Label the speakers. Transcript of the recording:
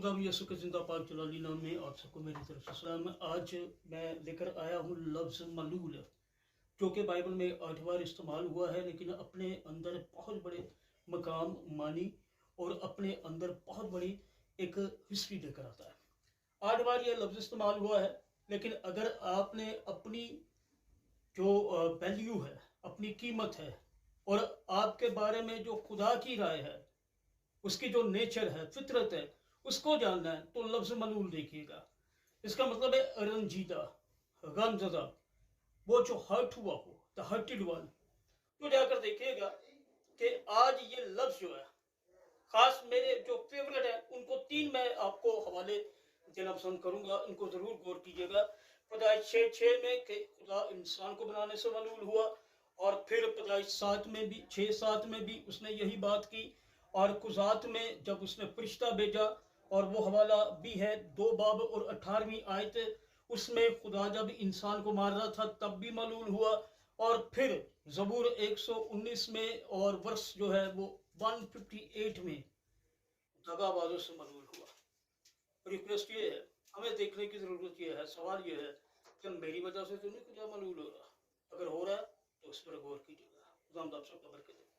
Speaker 1: खुदा यसु के जिंदा पाक जलाली नाम में आप सबको मेरी तरफ से सलाम। आज मैं लेकर आया हूँ लफ्ज़ मलूल, जो कि बाइबल में 8 बार इस्तेमाल हुआ है, लेकिन अपने अंदर बहुत बड़े मकाम, मानी और अपने अंदर बहुत बड़ी एक हिस्ट्री लेकर आता है। 8 बार ये लफ्ज़ इस्तेमाल हुआ है, लेकिन अगर आपने अपनी जो वैल्यू है, अपनी कीमत है और आपके बारे में जो खुदा की राय है, उसकी जो नेचर है, फितरत है, उसको जानना है तो लफ्ज़ मलूल देखिएगा। इसका मतलब है रंजीदा, गमज़दा, वो जो हर्ट हुआ हो, द हर्टेड वन। तो जाकर देखिएगा कि आज ये लफ्ज़ जो है, खास मेरे जो फेवरेट है, उनको 3 मैं आपको हवाले देना पसंद करूंगा, इनको ज़रूर गौर कीजिएगा। पैदाइश 6:6 में कि खुदा इंसान को बनाने से मलूल हुआ, और फिर पैदाइश 7 में भी, 6:7 में भी उसने यही बात की, और कुज़ात में जब उसने फरिश्ता भेजा, और वो हवाला भी है 2 बाब और 18वीं आयत, उसमें खुदा जब इंसान को मार रहा था तब भी मलूल हुआ, और फिर ज़बूर 119 में और वर्ष जो है वो 158 में दगाबाजों से मलूल हुआ। रिक्वेस्ट ये है, हमें देखने की ज़रूरत ये है, सवाल ये है कि मेरी वजह से तो नहीं खुदा मलूल हो रहा, अगर हो रहा है तो उस पर गौर कीजिएगा। खुदा आप सबको बरकत दे।